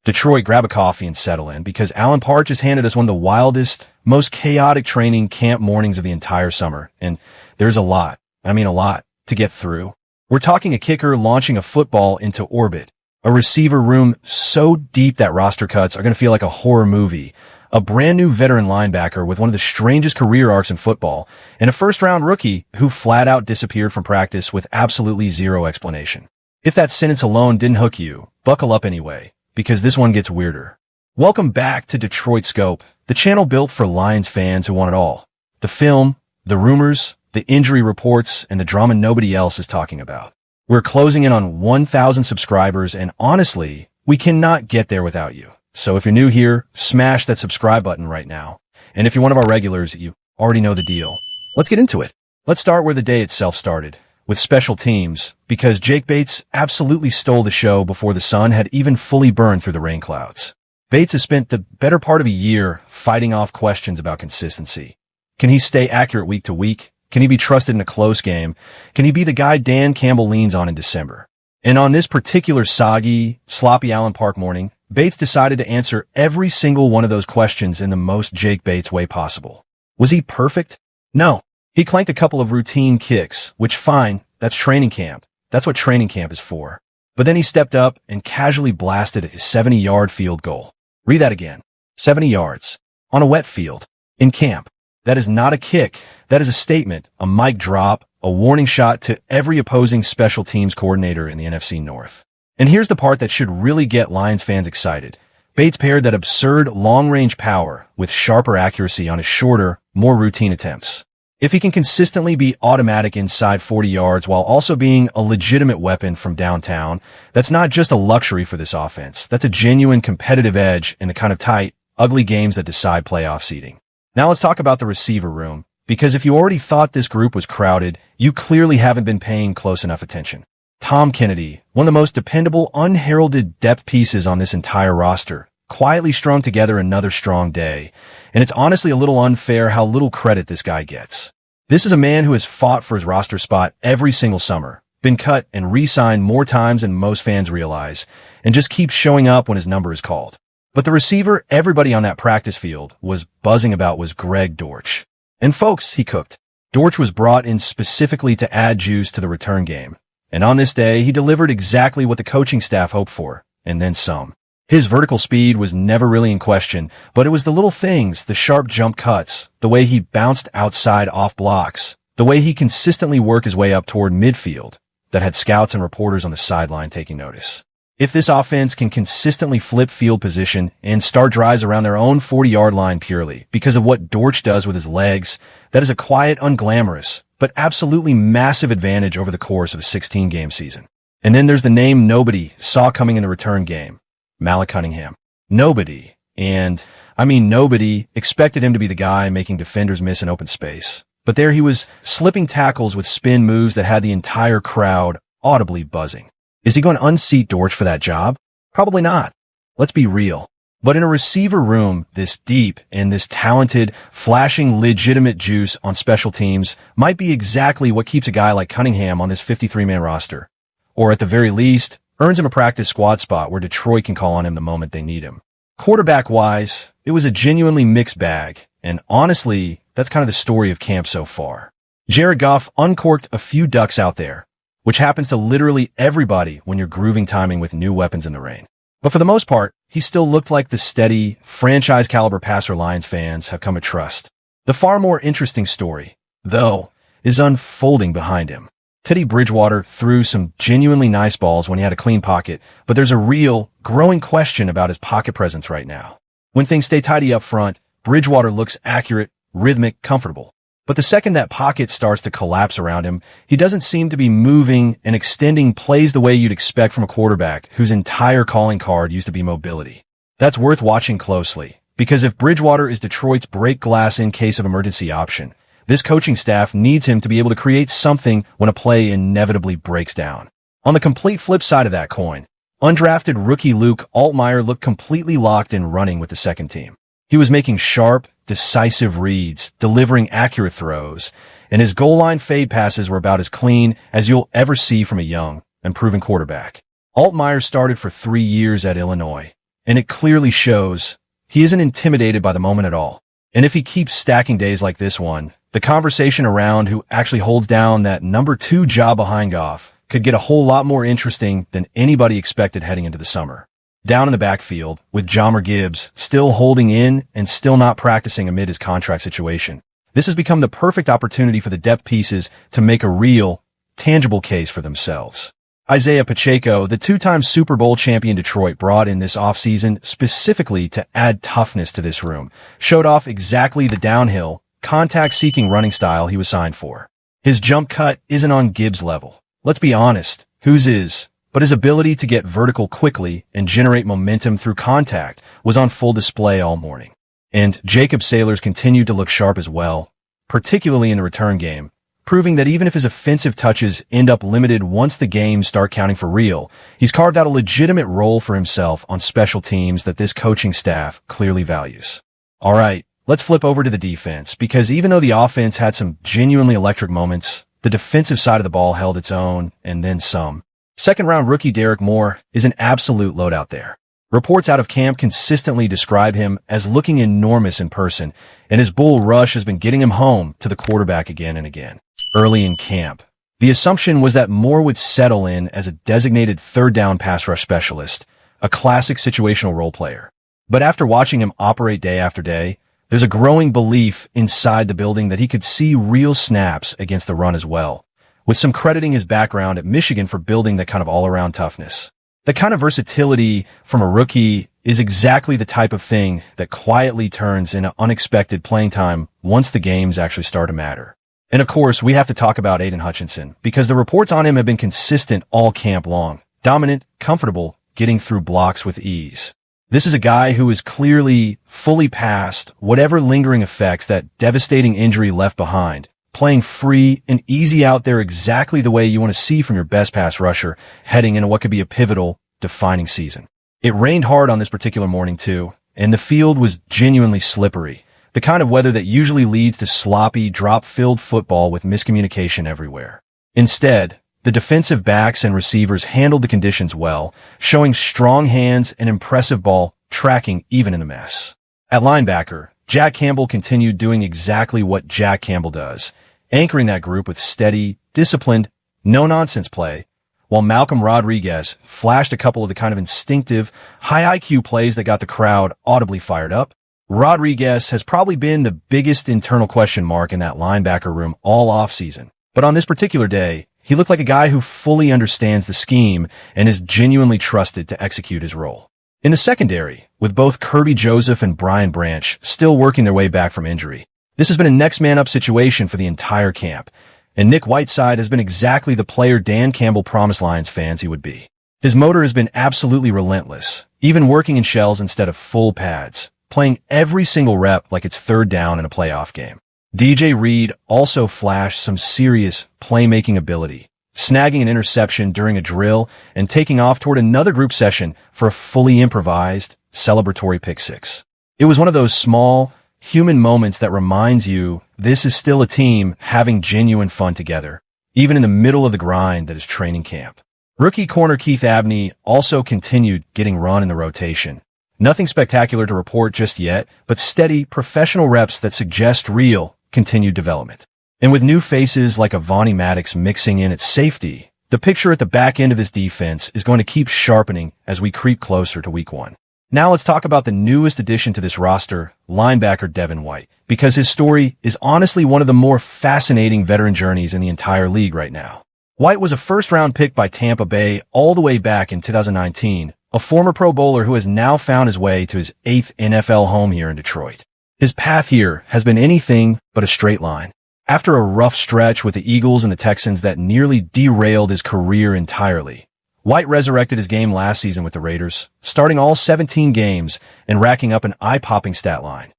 Detroit, grab a coffee and settle in, because Alan Park just handed us one of the wildest, most chaotic training camp mornings of the entire summer. And there's a lot, to get through. We're talking a kicker launching a football into orbit, a receiver room so deep that roster cuts are going to feel like a horror movie, a brand new veteran linebacker with one of the strangest career arcs in football, and a first-round rookie who flat out disappeared from practice with absolutely zero explanation. If that sentence alone didn't hook you, buckle up anyway, because this one gets weirder. Welcome back to Detroit Scope, the channel built for Lions fans who want it all. The film, the rumors, the injury reports, and the drama nobody else is talking about. We're closing in on 1,000 subscribers, and honestly, we cannot get there without you. So if you're new here, smash that subscribe button right now. And if you're one of our regulars, you already know the deal. Let's get into it. Let's start where the day itself started, with special teams, because Jake Bates absolutely stole the show before the sun had even fully burned through the rain clouds. Bates has spent the better part of a year fighting off questions about consistency. Can he stay accurate week to week? Can he be trusted in a close game? Can he be the guy Dan Campbell leans on in December? And on this particular soggy, sloppy Allen Park morning, Bates decided to answer every single one of those questions in the most Jake Bates way possible. Was he perfect? No. He clanked a couple of routine kicks, which fine, that's training camp. That's what training camp is for. But then he stepped up and casually blasted his 70-yard field goal. Read that again. 70 yards. On a wet field. In camp. That is not a kick. That is a statement, a mic drop, a warning shot to every opposing special teams coordinator in the NFC North. And here's the part that should really get Lions fans excited. Bates paired that absurd long-range power with sharper accuracy on his shorter, more routine attempts. If he can consistently be automatic inside 40 yards while also being a legitimate weapon from downtown, that's not just a luxury for this offense. That's a genuine competitive edge in the kind of tight, ugly games that decide playoff seeding. Now let's talk about the receiver room, because if you already thought this group was crowded, you clearly haven't been paying close enough attention. Tom Kennedy, one of the most dependable, unheralded depth pieces on this entire roster, quietly strung together another strong day. And it's honestly a little unfair how little credit this guy gets. This is a man who has fought for his roster spot every single summer, been cut and re-signed more times than most fans realize, and just keeps showing up when his number is called. But the receiver everybody on that practice field was buzzing about was Greg Dortch. And folks, he cooked. Dortch was brought in specifically to add juice to the return game. And on this day, he delivered exactly what the coaching staff hoped for, and then some. His vertical speed was never really in question, but it was the little things, the sharp jump cuts, the way he bounced outside off blocks, the way he consistently worked his way up toward midfield, that had scouts and reporters on the sideline taking notice. If this offense can consistently flip field position and start drives around their own 40-yard line purely because of what Dortch does with his legs, that is a quiet, unglamorous, but absolutely massive advantage over the course of a 16-game season. And then there's the name nobody saw coming in the return game, Malik Cunningham. Nobody, and I mean nobody, expected him to be the guy making defenders miss in open space. But there he was, slipping tackles with spin moves that had the entire crowd audibly buzzing. Is he going to unseat Dortch for that job? Probably not. Let's be real. But in a receiver room this deep and this talented, flashing legitimate juice on special teams might be exactly what keeps a guy like Cunningham on this 53-man roster. Or at the very least, earns him a practice squad spot where Detroit can call on him the moment they need him. Quarterback-wise, it was a genuinely mixed bag. And honestly, that's kind of the story of camp so far. Jared Goff uncorked a few ducks out there, which happens to literally everybody when you're grooving timing with new weapons in the rain. But for the most part, he still looked like the steady, franchise-caliber passer Lions fans have come to trust. The far more interesting story, though, is unfolding behind him. Teddy Bridgewater threw some genuinely nice balls when he had a clean pocket, but there's a real, growing question about his pocket presence right now. When things stay tidy up front, Bridgewater looks accurate, rhythmic, comfortable. But the second that pocket starts to collapse around him, he doesn't seem to be moving and extending plays the way you'd expect from a quarterback whose entire calling card used to be mobility. That's worth watching closely, because if Bridgewater is Detroit's break glass in case of emergency option, this coaching staff needs him to be able to create something when a play inevitably breaks down. On the complete flip side of that coin, undrafted rookie Luke Altmaier looked completely locked and running with the second team. He was making sharp, decisive reads, delivering accurate throws, and his goal line fade passes were about as clean as you'll ever see from a young and proven quarterback. Altmaier started for 3 years at Illinois, and it clearly shows. He isn't intimidated by the moment at all. And if he keeps stacking days like this one, the conversation around who actually holds down that number 2 job behind Goff could get a whole lot more interesting than anybody expected heading into the summer. Down in the backfield, with Jahmyr Gibbs still holding in and still not practicing amid his contract situation, this has become the perfect opportunity for the depth pieces to make a real, tangible case for themselves. Isaiah Pacheco, the 2-time Super Bowl champion Detroit brought in this offseason specifically to add toughness to this room, showed off exactly the downhill, contact-seeking running style he was signed for. His jump cut isn't on Gibbs' level. Let's be honest, whose is? But his ability to get vertical quickly and generate momentum through contact was on full display all morning. And Jacob Saylors continued to look sharp as well, particularly in the return game, proving that even if his offensive touches end up limited once the games start counting for real, he's carved out a legitimate role for himself on special teams that this coaching staff clearly values. All right, let's flip over to the defense, because even though the offense had some genuinely electric moments, the defensive side of the ball held its own, and then some. Second-round rookie Derek Moore is an absolute loadout there. Reports out of camp consistently describe him as looking enormous in person, and his bull rush has been getting him home to the quarterback again and again. Early in camp, the assumption was that Moore would settle in as a designated third-down pass rush specialist, a classic situational role player. But after watching him operate day after day, there's a growing belief inside the building that he could see real snaps against the run as well, with some crediting his background at Michigan for building that kind of all-around toughness. The kind of versatility from a rookie is exactly the type of thing that quietly turns into unexpected playing time once the games actually start to matter. And of course, we have to talk about Aidan Hutchinson, because the reports on him have been consistent all camp long. Dominant, comfortable, getting through blocks with ease. This is a guy who is clearly fully past whatever lingering effects that devastating injury left behind, playing free and easy out there exactly the way you want to see from your best pass rusher heading into what could be a pivotal, defining season. It rained hard on this particular morning too, and the field was genuinely slippery. The kind of weather that usually leads to sloppy, drop-filled football with miscommunication everywhere. Instead, the defensive backs and receivers handled the conditions well, showing strong hands and impressive ball tracking even in a mess. At linebacker, Jack Campbell continued doing exactly what Jack Campbell does, anchoring that group with steady, disciplined, no-nonsense play, while Malcolm Rodriguez flashed a couple of the kind of instinctive, high IQ plays that got the crowd audibly fired up. Rodriguez has probably been the biggest internal question mark in that linebacker room all offseason. But on this particular day, he looked like a guy who fully understands the scheme and is genuinely trusted to execute his role. In the secondary, with both Kirby Joseph and Brian Branch still working their way back from injury, this has been a next-man-up situation for the entire camp, and Nick Whiteside has been exactly the player Dan Campbell promised Lions fans he would be. His motor has been absolutely relentless, even working in shells instead of full pads, playing every single rep like it's third down in a playoff game. DJ Reed also flashed some serious playmaking ability, snagging an interception during a drill and taking off toward another group session for a fully improvised, celebratory pick six. It was one of those small, human moments that reminds you this is still a team having genuine fun together, even in the middle of the grind that is training camp. Rookie corner Keith Abney also continued getting run in the rotation. Nothing spectacular to report just yet, but steady, professional reps that suggest real, continued development. And with new faces like Avonte Maddox mixing in at safety, the picture at the back end of this defense is going to keep sharpening as we creep closer to week one. Now let's talk about the newest addition to this roster, linebacker Devin White, because his story is honestly one of the more fascinating veteran journeys in the entire league right now. White was a first-round pick by Tampa Bay all the way back in 2019, a former Pro Bowler who has now found his way to his 8th NFL home here in Detroit. His path here has been anything but a straight line. After a rough stretch with the Eagles and the Texans that nearly derailed his career entirely, White resurrected his game last season with the Raiders, starting all 17 games and racking up an eye-popping stat line.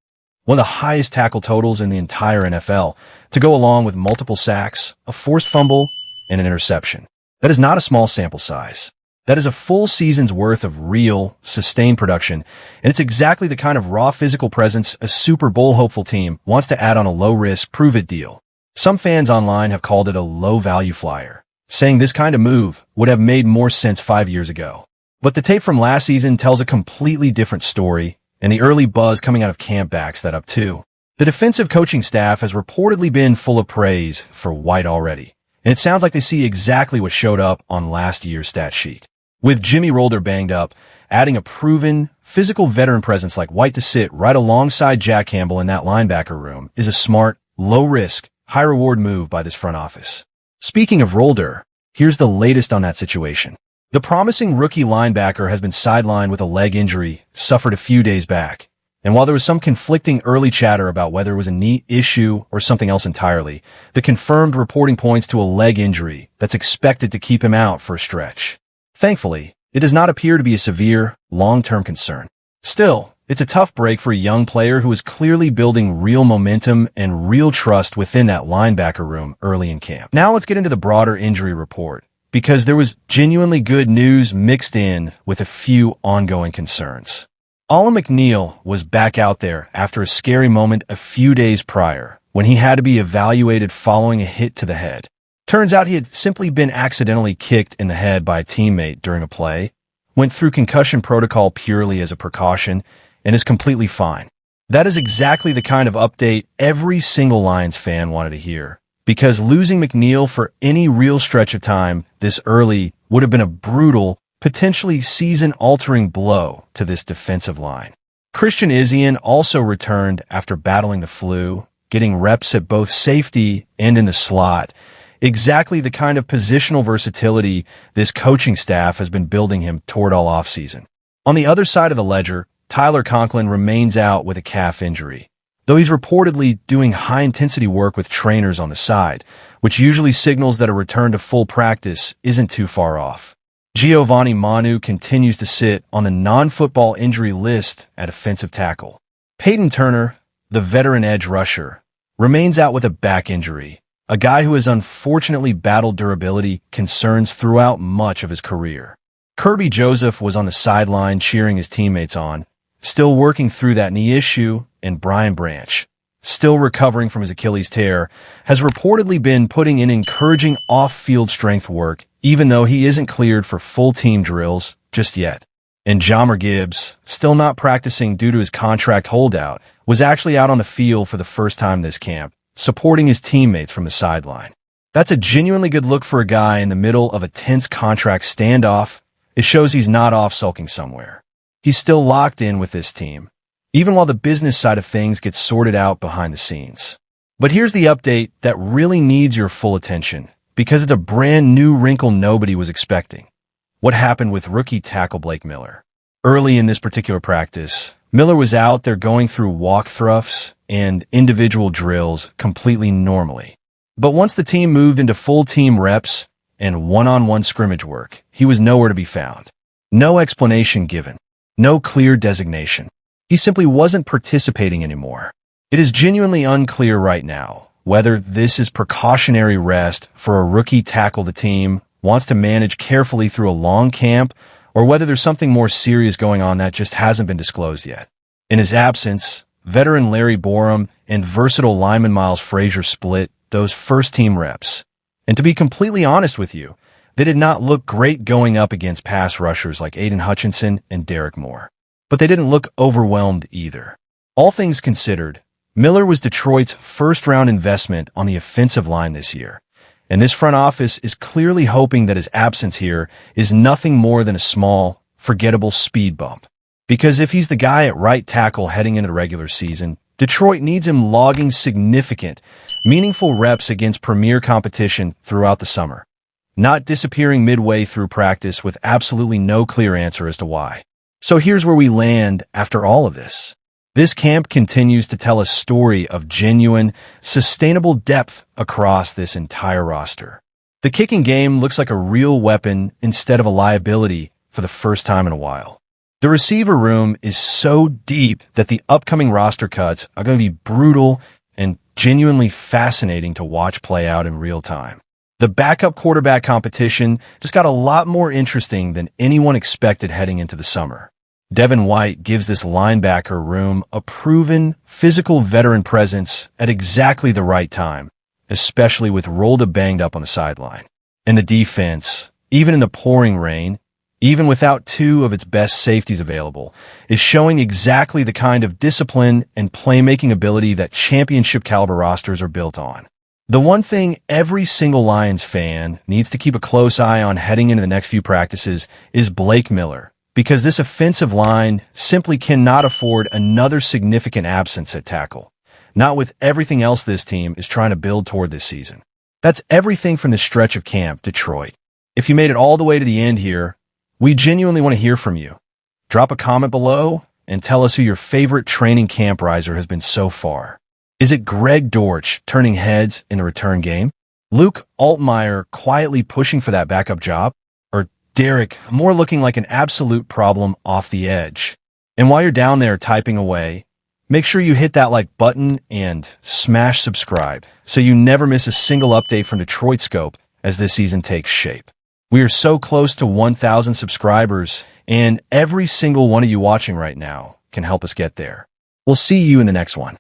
One of the highest tackle totals in the entire NFL, to go along with multiple sacks, a forced fumble, and an interception. That is not a small sample size. That is a full season's worth of real, sustained production, and it's exactly the kind of raw physical presence a Super Bowl hopeful team wants to add on a low-risk, prove-it deal. Some fans online have called it a low-value flyer, saying this kind of move would have made more sense 5 years ago. But the tape from last season tells a completely different story, and the early buzz coming out of camp backs that up too. The defensive coaching staff has reportedly been full of praise for White already, and it sounds like they see exactly what showed up on last year's stat sheet. With Jimmy Rolder banged up, adding a proven, physical veteran presence like White to sit right alongside Jack Campbell in that linebacker room is a smart, low-risk, high-reward move by this front office. Speaking of Rolder, here's the latest on that situation. The promising rookie linebacker has been sidelined with a leg injury suffered a few days back. And while there was some conflicting early chatter about whether it was a knee issue or something else entirely, the confirmed reporting points to a leg injury that's expected to keep him out for a stretch. Thankfully, it does not appear to be a severe, long-term concern. Still, it's a tough break for a young player who is clearly building real momentum and real trust within that linebacker room early in camp. Now let's get into the broader injury report, because there was genuinely good news mixed in with a few ongoing concerns. Alan McNeil was back out there after a scary moment a few days prior when he had to be evaluated following a hit to the head. Turns out he had simply been accidentally kicked in the head by a teammate during a play, went through concussion protocol purely as a precaution, and is completely fine. That is exactly the kind of update every single Lions fan wanted to hear, because losing McNeil for any real stretch of time this early would have been a brutal, potentially season-altering blow to this defensive line. Christian Izien also returned after battling the flu, getting reps at both safety and in the slot, exactly the kind of positional versatility this coaching staff has been building him toward all offseason. On the other side of the ledger, Tyler Conklin remains out with a calf injury, though he's reportedly doing high-intensity work with trainers on the side, which usually signals that a return to full practice isn't too far off. Giovanni Manu continues to sit on the non-football injury list at offensive tackle. Peyton Turner, the veteran edge rusher, remains out with a back injury, a guy who has unfortunately battled durability concerns throughout much of his career. Kirby Joseph was on the sideline cheering his teammates on, still working through that knee issue, and Brian Branch, still recovering from his Achilles tear, has reportedly been putting in encouraging off-field strength work, even though he isn't cleared for full team drills just yet. And Jahmyr Gibbs, still not practicing due to his contract holdout, was actually out on the field for the first time this camp, supporting his teammates from the sideline. That's a genuinely good look for a guy in the middle of a tense contract standoff. It shows he's not off sulking somewhere. He's still locked in with this team, even while the business side of things gets sorted out behind the scenes. But here's the update that really needs your full attention, because it's a brand new wrinkle nobody was expecting. What happened with rookie tackle Blake Miller? Early in this particular practice, Miller was out there going through walk throughs and individual drills completely normally. But once the team moved into full team reps and one-on-one scrimmage work, he was nowhere to be found. No explanation given. No clear designation. He simply wasn't participating anymore. It is genuinely unclear right now whether this is precautionary rest for a rookie tackle the team wants to manage carefully through a long camp, or whether there's something more serious going on that just hasn't been disclosed yet. In his absence, veteran Larry Borum and versatile lineman Miles Frazier split those first-team reps. And to be completely honest with you, they did not look great going up against pass rushers like Aidan Hutchinson and Derek Moore. But they didn't look overwhelmed either. All things considered, Miller was Detroit's first-round investment on the offensive line this year, and this front office is clearly hoping that his absence here is nothing more than a small, forgettable speed bump. Because if he's the guy at right tackle heading into the regular season, Detroit needs him logging significant, meaningful reps against premier competition throughout the summer, not disappearing midway through practice with absolutely no clear answer as to why. So here's where we land after all of this. This camp continues to tell a story of genuine, sustainable depth across this entire roster. The kicking game looks like a real weapon instead of a liability for the first time in a while. The receiver room is so deep that the upcoming roster cuts are going to be brutal and genuinely fascinating to watch play out in real time. The backup quarterback competition just got a lot more interesting than anyone expected heading into the summer. Devin White gives this linebacker room a proven, physical veteran presence at exactly the right time, especially with Rolda banged up on the sideline. And the defense, even in the pouring rain, even without two of its best safeties available, is showing exactly the kind of discipline and playmaking ability that championship-caliber rosters are built on. The one thing every single Lions fan needs to keep a close eye on heading into the next few practices is Blake Miller, because this offensive line simply cannot afford another significant absence at tackle, not with everything else this team is trying to build toward this season. That's everything from the stretch of camp, Detroit. If you made it all the way to the end here, we genuinely want to hear from you. Drop a comment below and tell us who your favorite training camp riser has been so far. Is it Greg Dortch turning heads in the return game? Luke Altmaier quietly pushing for that backup job? Or Derek more looking like an absolute problem off the edge? And while you're down there typing away, make sure you hit that like button and smash subscribe so you never miss a single update from Detroit Scope as this season takes shape. We are so close to 1,000 subscribers, and every single one of you watching right now can help us get there. We'll see you in the next one.